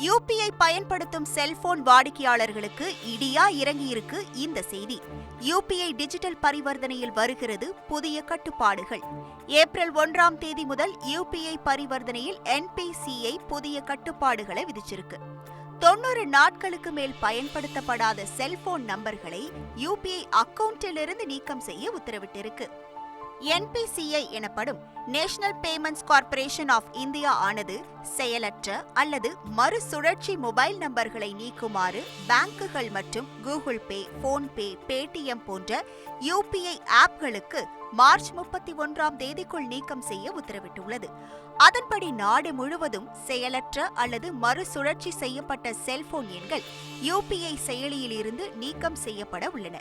UPI பயன்படுத்தும் cellphone வாடிக்கையாளர்களுக்கு இடியா இறங்கியிருக்கு இந்த செய்தி. யூபிஐ டிஜிட்டல் பரிவர்த்தனையில் வருகிறது புதிய கட்டுப்பாடுகள். ஏப்ரல் 1ஆம் தேதி முதல் யூபிஐ பரிவர்த்தனையில் என்பிசிஐ புதிய கட்டுப்பாடுகளை விதிச்சிருக்கு. 90 நாட்களுக்கு மேல் பயன்படுத்தப்படாத செல்போன் நம்பர்களை யூபிஐ அக்கவுண்டிலிருந்து நீக்கம் செய்ய உத்தரவிட்டிருக்கு. என்பிசிஐ எனப்படும் national payments corporation of India ஆனது செயலற்ற அல்லது மறுசுழற்சி மொபைல் நம்பர்களை நீக்குமாறு பேங்குகள் மற்றும் கூகுள் பே, போன்பே, பேடிஎம் போன்ற யூபிஐ ஆப்களுக்கு மார்ச் 31ஆம் தேதிக்குள் நீக்கம் செய்ய உத்தரவிட்டுள்ளது. அதன்படி நாடு முழுவதும் செயலற்ற அல்லது மறுசுழற்சி செய்யப்பட்ட செல்போன் எண்கள் யூபிஐ செயலியில் இருந்து நீக்கம் செய்யப்பட உள்ளன.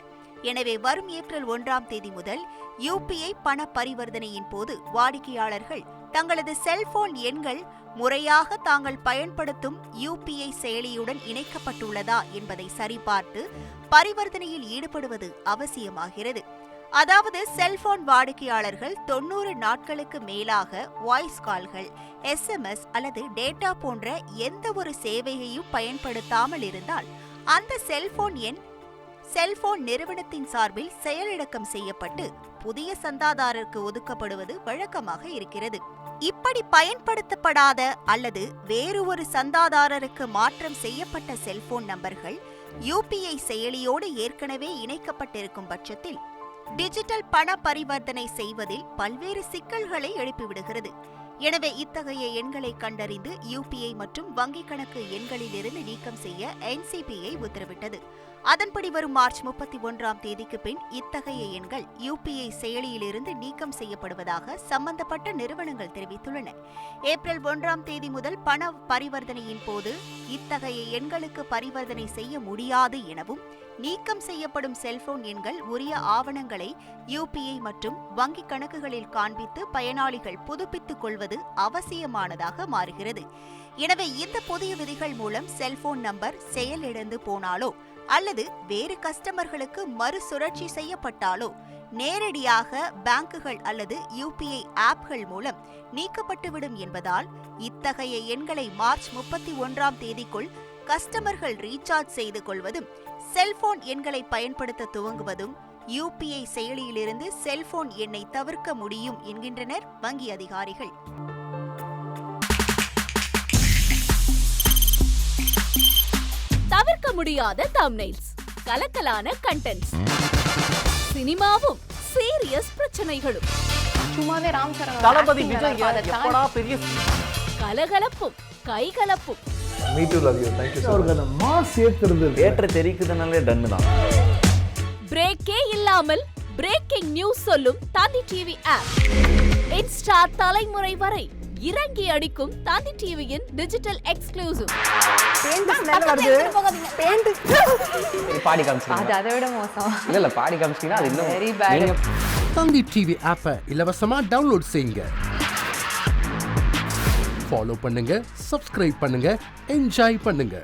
எனவே வரும் ஏப்ரல் 1ஆம் தேதி முதல் யூபிஐ பண பரிவர்த்தனையின் போது வாடிக்கையாளர்கள் தங்களது செல்போன் எண்கள் முறையாக தாங்கள் பயன்படுத்தும் யூபிஐ செயலியுடன் இணைக்கப்பட்டுள்ளதா என்பதை சரிபார்த்து பரிவர்த்தனையில் ஈடுபடுவது அவசியமாகிறது. அதாவது செல்போன் வாடிக்கையாளர்கள் 90 நாட்களுக்கு மேலாக வாய்ஸ் கால்கள், எஸ்எம்எஸ் அல்லது டேட்டா போன்ற எந்த ஒரு சேவையையும் பயன்படுத்தாமல் இருந்தால் அந்த செல்போன் நிறுவனத்தின் சார்பில் செயலிழக்கம் செய்யப்பட்டு புதிய சந்தாதாரருக்கு ஒதுக்கப்படுவது வழக்கமாக இருக்கிறது. இப்படி பயன்படுத்தப்படாத அல்லது வேறு ஒரு சந்தாதாரருக்கு மாற்றம் செய்யப்பட்ட செல்போன் நம்பர்கள் யூபிஐ செயலியோடு ஏற்கனவே இணைக்கப்பட்டிருக்கும் பட்சத்தில் டிஜிட்டல் பண பரிவர்த்தனை செய்வதில் பல்வேறு சிக்கல்களை எழுப்பிவிடுகிறது. எனவே இத்தகைய எண்களை கண்டறிந்து யூபிஐ மற்றும் வங்கிக் கணக்கு எண்களிலிருந்து நீக்கம் செய்ய என்சிபிஐ உத்தரவிட்டது. அதன்படி வரும் மார்ச் 31ஆம் தேதிக்கு பின் இத்தகைய எண்கள் யூபிஐ செயலியிலிருந்து நீக்கம் செய்யப்படுவதாக சம்பந்தப்பட்ட நிறுவனங்கள் தெரிவித்துள்ளன. ஏப்ரல் 1ஆம் தேதி முதல் பண பரிவர்த்தனையின் போது இத்தகைய எண்களுக்கு பரிவர்த்தனை செய்ய முடியாது எனவும், நீக்கம் செய்யப்படும் செல்போன் எண்கள் உரிய ஆவணங்களை யூபிஐ மற்றும் வங்கிக் கணக்குகளில் காண்பித்து பயனாளிகள் புதுப்பித்துக் கொள்வது அவசியமானதாக மாறுகிறது. எனவே இந்த புதிய விதிகள் மூலம் செல்போன் நம்பர் செயலிழந்து போனாலோ அல்லது வேறு கஸ்டமர்களுக்கு மறுசுழற்சி செய்யப்பட்டாலோ நேரடியாக பேங்குகள் அல்லது யூபிஐ ஆப்கள் மூலம் நீக்கப்பட்டுவிடும் என்பதால் இத்தகைய எண்களை மார்ச் 31ஆம் தேதிக்குள் கஸ்டமர்கள் ரீசார்ஜ் செய்து கொள்வதும், செல்போன் எண்களை பயன்படுத்த துவங்குவதும் யூபிஐ செயலியிலிருந்து செல்போன் எண்ணை தவிர்க்க முடியும் என்கின்றனர் வங்கி அதிகாரிகள். தவிர்க்க முடியாத தம்ப்நெயில்ஸ், கலக்கலான கண்டென்ட்ஸ், சினிமாவும் சீரியஸ் பிரச்சனைகளும், சும்மாவே ராம் சரண் தளபதி விஜய் எப்படா பெரிய கலகலப்பும் கைகலப்பும். Me too love you. Thank you so much. Mass ஏத்துறது ஏற்ற தெரிக்குதனாலே டன் தான். பிரேக்கே இல்லாமல் பிரேக்கிங் நியூஸ் சொல்லும் தந்தி டிவி ஆப். இன்ஸ்டா தலைமுறை வரை இறங்கி அடிக்கும் தந்தி டிவியின் டிஜிட்டல் எக்ஸ்க்ளூசிவ். பாடி காமிச்சீங்க. அது அதை விட மோசம். இல்ல பாடி காமிச்சீங்கன்னா அது இன்னும் வெரி பேட். தந்தி டிவி ஆப்பை இலவசமா டவுன்லோட் செய்யுங்க. ஃபாலோ பண்ணுங்க, சப்ஸ்கிரைப் பண்ணுங்க, என்ஜாய் பண்ணுங்க.